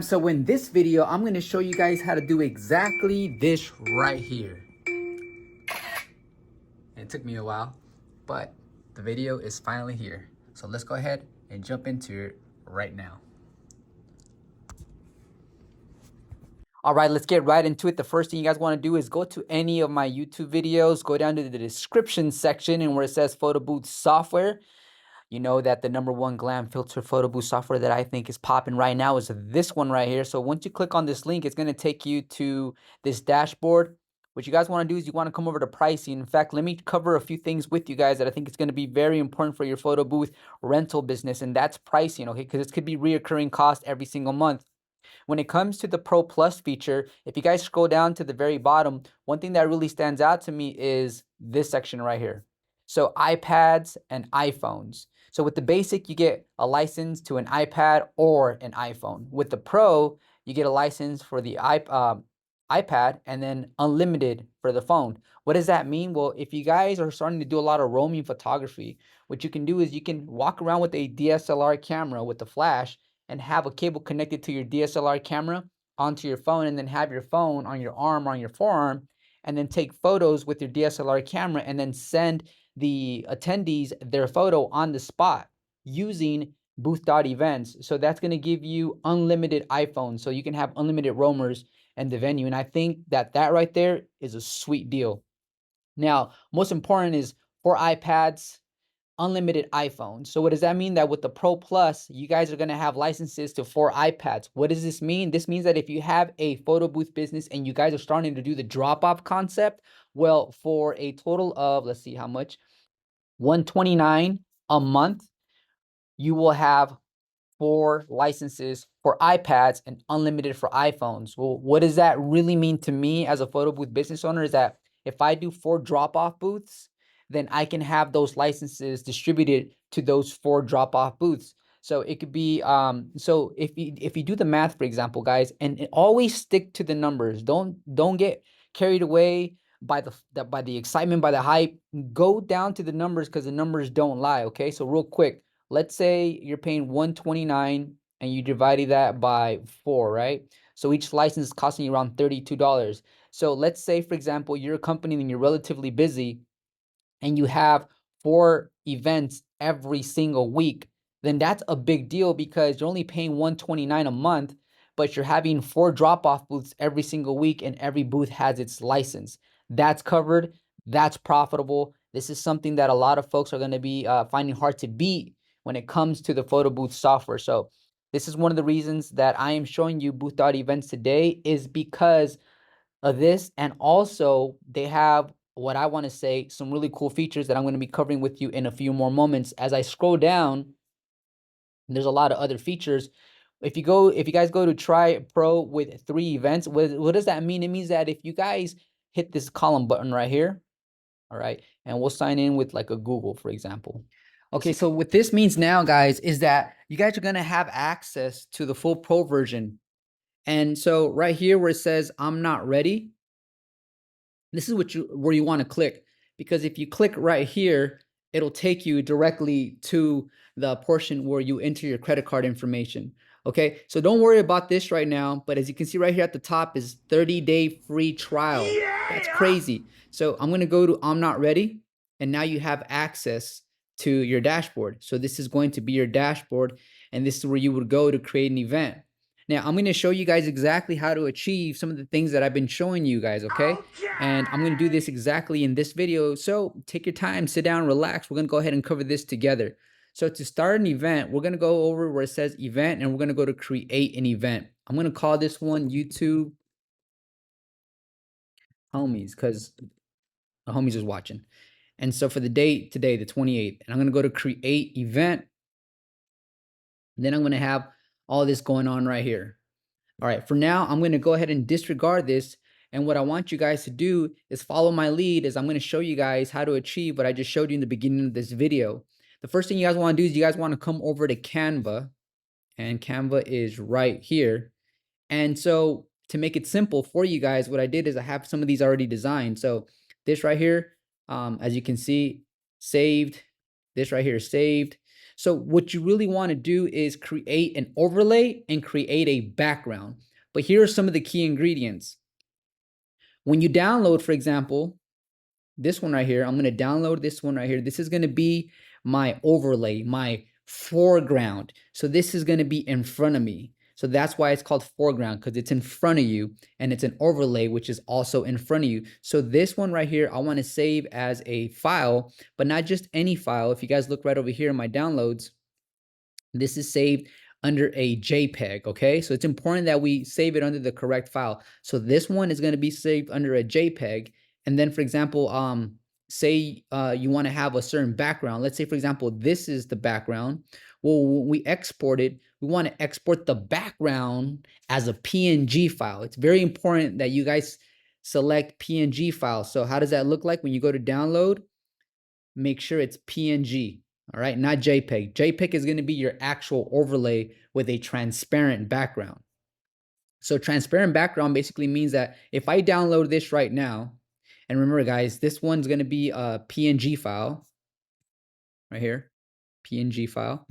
So in this video, I'm going to show you guys how to do exactly this right here. It took me a while, but the video is finally here. So let's go ahead and jump into it right now. All right, let's get right into it. The first thing you guys want to do is go to any of my YouTube videos, go down to the description section, and where it says Photo Booth Software, you know that the #1 glam filter photo booth software that I think is popping right now is this one right here. So once you click on this link, it's going to take you to this dashboard. What you guys want to do is you want to come over to pricing. In fact, let me cover a few things with you guys that I think is going to be very important for your photo booth rental business, and that's pricing, okay? Because this could be reoccurring cost every single month. When it comes to the Pro Plus feature, if you guys scroll down to the very bottom, one thing that really stands out to me is this section right here. So iPads and iPhones. So with the basic, you get a license to an iPad or an iPhone. With the Pro, you get a license for the iPad and then unlimited for the phone. What does that mean? Well, if you guys are starting to do a lot of roaming photography, what you can do is you can walk around with a DSLR camera with the flash and have a cable connected to your DSLR camera onto your phone, and then have your phone on your arm or on your forearm, and then take photos with your DSLR camera and then send the attendees their photo on the spot using booth.events. So that's going to give you unlimited iPhones, so you can have unlimited roamers in the venue. And I think that right there is a sweet deal. Now, most important is for iPads, unlimited iPhones. So what does that mean? That with the Pro Plus, you guys are going to have licenses to 4 iPads. What does this mean? This means that if you have a photo booth business and you guys are starting to do the drop-off concept, well, for a total of, let's see how much, $129 a month, you will have 4 licenses for iPads and unlimited for iPhones. Well, what does that really mean to me as a photo booth business owner is that if I do 4 drop-off booths, then I can have those licenses distributed to those 4 drop-off booths. So it could be, so if you do the math, for example, guys, and always stick to the numbers. Don't get carried away by the excitement, by the hype. Go down to the numbers because the numbers don't lie. Okay, so real quick, let's say you're paying $129 and you divided that by 4, right? So each license is costing you around $32. So let's say, for example, you're a company and you're relatively busy and you have 4 events every single week, then that's a big deal because you're only paying $129 a month, but you're having 4 drop-off booths every single week and every booth has its license. That's covered. That's profitable. This is something that a lot of folks are going to be finding hard to beat when it comes to the photo booth software. So this is one of the reasons that I am showing you booth.events today, is because of this. And also they have, what I want to say, some really cool features that I'm going to be covering with you in a few more moments. As I scroll down, there's a lot of other features. If you guys go to try Pro with 3 events, what does that mean? It means that if you guys hit this column button right here, all right, and we'll sign in with like a Google, for example. Okay, so what this means now, guys, is that you guys are going to have access to the full Pro version. And so right here where it says I'm not ready, this is where you want to click, because if you click right here, it'll take you directly to the portion where you enter your credit card information. Okay, so don't worry about this right now, but as you can see right here at the top is 30-day free trial. Yeah! That's crazy. So I'm going to go to I'm not ready, and now you have access to your dashboard. So this is going to be your dashboard, and this is where you would go to create an event. Now, I'm going to show you guys exactly how to achieve some of the things that I've been showing you guys, okay? And I'm going to do this exactly in this video. So take your time, sit down, relax. We're going to go ahead and cover this together. So to start an event, we're going to go over where it says event, and we're going to go to create an event. I'm going to call this one YouTube Homies, because the homies is watching. And so for the date today, the 28th, and I'm going to go to create event. Then I'm going to have all this going on right here. All right, for now, I'm going to go ahead and disregard this. And what I want you guys to do is follow my lead, as I'm going to show you guys how to achieve what I just showed you in the beginning of this video. The first thing you guys want to do is you guys want to come over to Canva, and Canva is right here. And so to make it simple for you guys, what I did is I have some of these already designed. So this right here, as you can see, saved. This right here is saved. So what you really want to do is create an overlay and create a background. But here are some of the key ingredients. When you download, for example, this one right here, I'm going to download this one right here. This is going to be my overlay, my foreground. So this is going to be in front of me. So that's why it's called foreground, because it's in front of you, and it's an overlay, which is also in front of you. So this one right here, I want to save as a file, but not just any file. If you guys look right over here in my downloads, this is saved under a JPEG, okay? So it's important that we save it under the correct file. So this one is going to be saved under a JPEG. And then, for example, say you want to have a certain background. Let's say, for example, this is the background. Well, when we export it, we want to export the background as a PNG file. It's very important that you guys select PNG file. So how does that look like when you go to download? Make sure it's PNG. All right, not JPEG. JPEG is going to be your actual overlay with a transparent background. So transparent background basically means that if I download this right now, and remember guys, this one's going to be a PNG file right here, PNG file.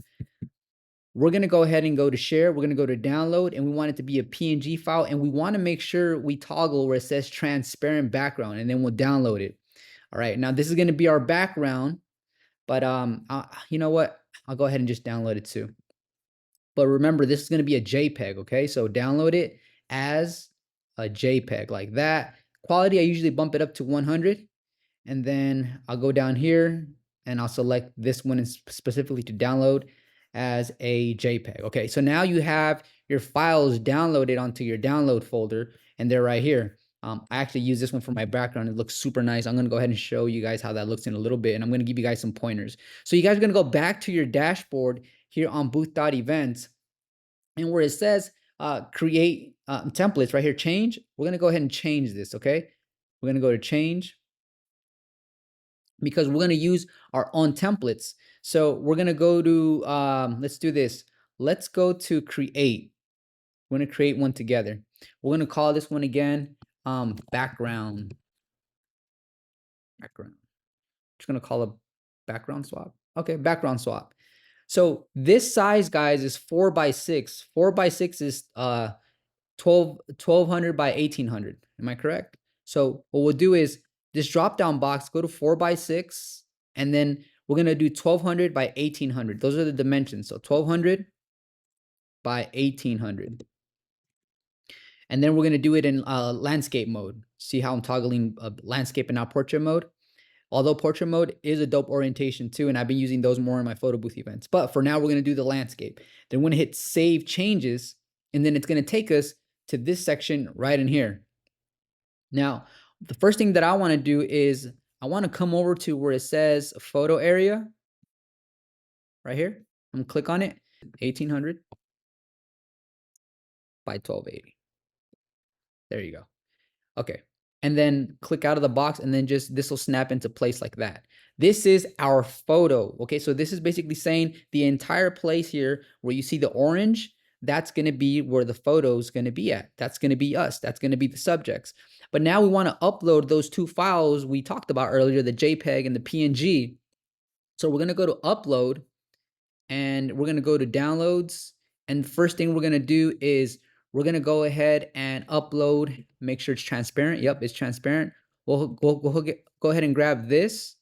We're going to go ahead and go to share. We're going to go to download, and we want it to be a PNG file, and we want to make sure we toggle where it says transparent background, and then we'll download it. All right, now this is going to be our background. But you know what? I'll go ahead and just download it too. But remember, this is going to be a JPEG, okay? So download it as a JPEG like that. Quality, I usually bump it up to 100. And then I'll go down here and I'll select this one specifically to download as a JPEG. Okay, so now you have your files downloaded onto your download folder, and they're right here. I actually use this one for my background. It looks super nice. I'm going to go ahead and show you guys how that looks in a little bit, and I'm going to give you guys some pointers. So you guys are going to go back to your dashboard here on booth.events, and where it says create templates right here, change, we're going to go ahead and change this, okay? We're going to go to change, because we're going to use our own templates. So we're going to go to, let's do this. Let's go to create. We're going to create one together. We're going to call this one again, background. Just going to call it background swap. Okay, background swap. So this size, guys, is 4x6. 4x6 is 1200 by 1800. Am I correct? So what we'll do is this drop down box, go to 4x6, and then we're going to do 1200 by 1800. Those are the dimensions. So 1200 by 1800. And then we're going to do it in landscape mode. See how I'm toggling landscape and now portrait mode? Although portrait mode is a dope orientation too, and I've been using those more in my photo booth events. But for now, we're going to do the landscape. Then we're going to hit save changes, and then it's going to take us to this section right in here. Now, the first thing that I want to do is I want to come over to where it says photo area right here. I'm going to click on it, 1800 by 1280. There you go. Okay. And then click out of the box, and then just this will snap into place like that. This is our photo. Okay. So this is basically saying the entire place here where you see the orange, that's going to be where the photo is going to be at. That's going to be us. That's going to be the subjects. But now we want to upload those two files we talked about earlier, the JPEG and the PNG. So we're going to go to upload, and we're going to go to downloads. And first thing we're going to do is we're going to go ahead and upload, make sure it's transparent. Yep, it's transparent. We'll go ahead and grab this.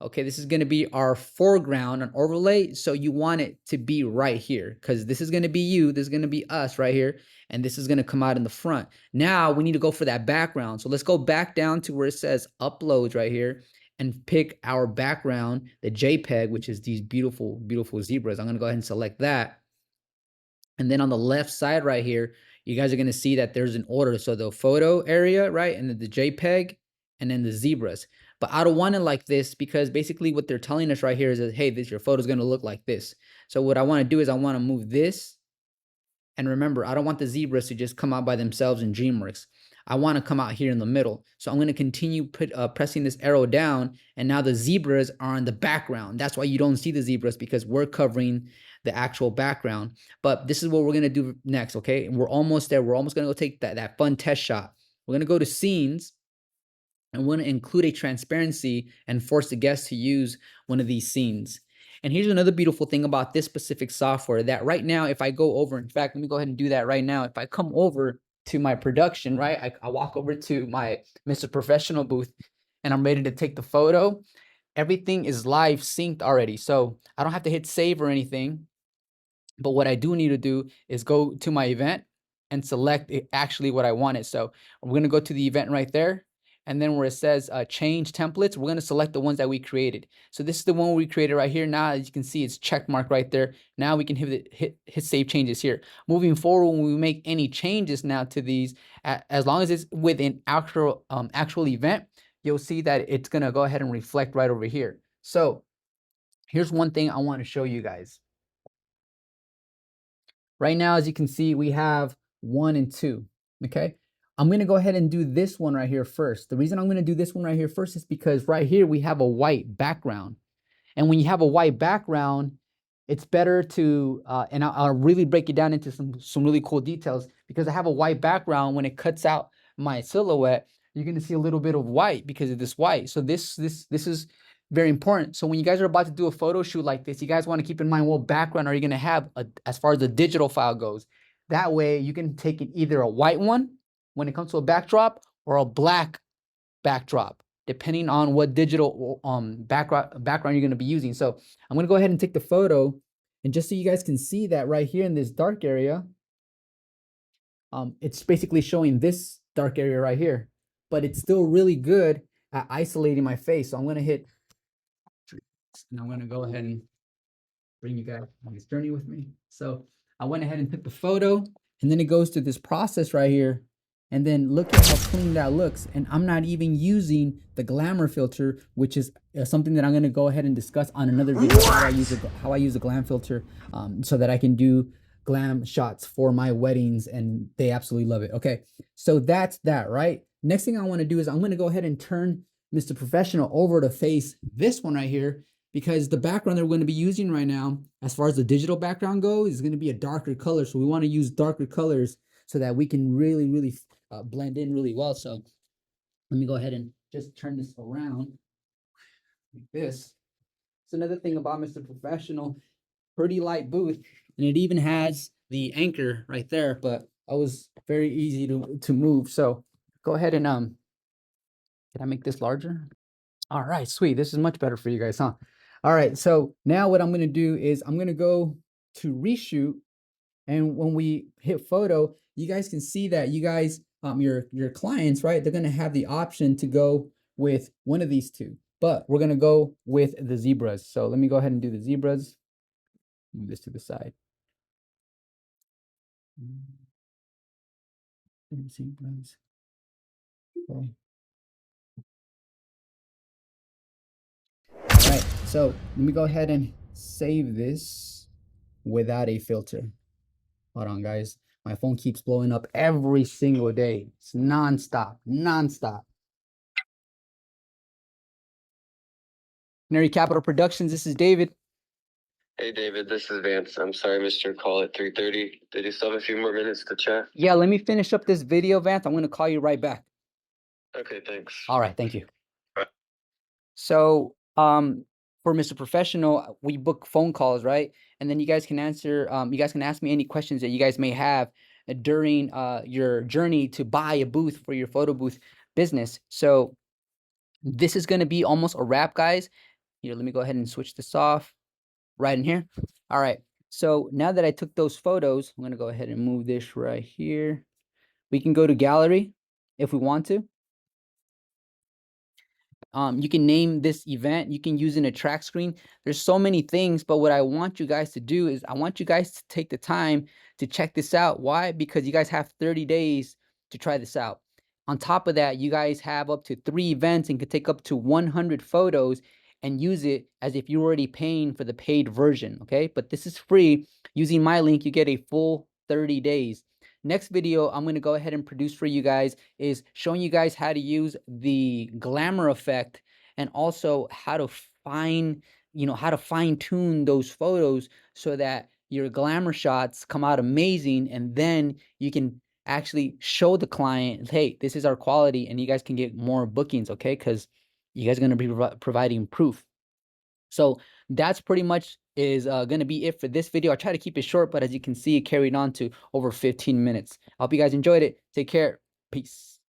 Okay, this is going to be our foreground, an overlay. So you want it to be right here, because this is going to be you. This is going to be us right here. And this is going to come out in the front. Now we need to go for that background. So let's go back down to where it says uploads right here and pick our background, the JPEG, which is these beautiful, beautiful zebras. I'm going to go ahead and select that. And then on the left side right here, you guys are going to see that there's an order. So the photo area, right? And then the JPEG, and then the zebras. But I don't want it like this, because basically what they're telling us right here is that, hey, your photo is going to look like this. So what I want to do is I want to move this. And remember, I don't want the zebras to just come out by themselves in DreamWorks. I want to come out here in the middle. So I'm going to continue pressing this arrow down, and now the zebras are in the background. That's why you don't see the zebras, because we're covering the actual background. But this is what we're going to do next, okay? And we're almost there. We're almost going to go take that fun test shot. We're going to go to scenes, and we're going to include a transparency and force the guest to use one of these scenes. And here's another beautiful thing about this specific software, that right now, if I go over, in fact, let me go ahead and do that right now. If I come over to my production, right, I walk over to my Mr.Professional booth and I'm ready to take the photo. Everything is live synced already. So I don't have to hit save or anything. But what I do need to do is go to my event and select actually what I wanted. So we're going to go to the event right there. And then where it says change templates, we're going to select the ones that we created. So this is the one we created right here. Now, as you can see, it's check mark right there. Now we can hit save changes here. Moving forward, when we make any changes now to these, as long as it's within actual event, you'll see that it's going to go ahead and reflect right over here. So here's one thing I want to show you guys. Right now, as you can see, we have 1 and 2, okay? I'm gonna go ahead and do this one right here first. The reason I'm gonna do this one right here first is because right here we have a white background. And when you have a white background, it's better to, and I'll really break it down into some really cool details, because I have a white background. When it cuts out my silhouette, you're gonna see a little bit of white because of this white. So this is very important. So when you guys are about to do a photo shoot like this, you guys want to keep in mind what background are you going to have as far as the digital file goes. That way you can take it either a white one when it comes to a backdrop or a black backdrop, depending on what digital background you're going to be using. So I'm going to go ahead and take the photo, and just so you guys can see that right here in this dark area, it's basically showing this dark area right here, but it's still really good at isolating my face. So I'm going to hit, and I'm going to go ahead and bring you guys on this journey with me. So I went ahead and took the photo, and then it goes to this process right here. And then look at how clean that looks. And I'm not even using the glamour filter, which is something that I'm going to go ahead and discuss on another video, how I use the glam filter, so that I can do glam shots for my weddings, and they absolutely love it. Okay, so that's that, right? Next thing I want to do is I'm going to go ahead and turn Mr.Professional over to face this one right here, because the background that we're going to be using right now, as far as the digital background goes, is going to be a darker color. So we want to use darker colors so that we can really blend in really well. So let me go ahead and just turn this around like this. So another thing about Mr.Professional, pretty light booth, and it even has the anchor right there, but it was very easy to move. So go ahead and can I make this larger? All right, sweet. This is much better for you guys, huh? All right, so now what I'm going to do is I'm going to go to reshoot, and when we hit photo, you guys can see that you guys, your clients, right, they're going to have the option to go with one of these two, but we're going to go with the zebras. So let me go ahead and do the zebras. Move this to the side. Zebras. Okay. All right, so let me go ahead and save this without a filter. Hold on, guys. My phone keeps blowing up every single day. It's nonstop. Canary Capital Productions, this is David. Hey, David, this is Vance. I'm sorry I missed your call at 3:30. Did you still have a few more minutes to chat? Yeah, let me finish up this video, Vance. I'm going to call you right back. Okay, thanks. All right, thank you. Bye. So, for Mr.Professional, we book phone calls, right? And then you guys can answer, you guys can ask me any questions that you guys may have during your journey to buy a booth for your photo booth business. So this is going to be almost a wrap, guys. Here, let me go ahead and switch this off right in here. All right. So now that I took those photos, I'm going to go ahead and move this right here. We can go to gallery if we want to. You can name this event. You can use it in a track screen. There's so many things, but what I want you guys to do is I want you guys to take the time to check this out. Why? Because you guys have 30 days to try this out. On top of that, you guys have up to 3 events and can take up to 100 photos and use it as if you're already paying for the paid version, okay? But this is free. Using my link, you get a full 30 days. Next video I'm going to go ahead and produce for you guys is showing you guys how to use the glamour effect, and also how to fine tune those photos so that your glamour shots come out amazing, and then you can actually show the client, hey, this is our quality, and you guys can get more bookings, okay? Because you guys are going to be providing proof. So that's pretty much is gonna be it for this video. I try to keep it short, but as you can see, it carried on to over 15 minutes. I hope you guys enjoyed it. Take care. Peace.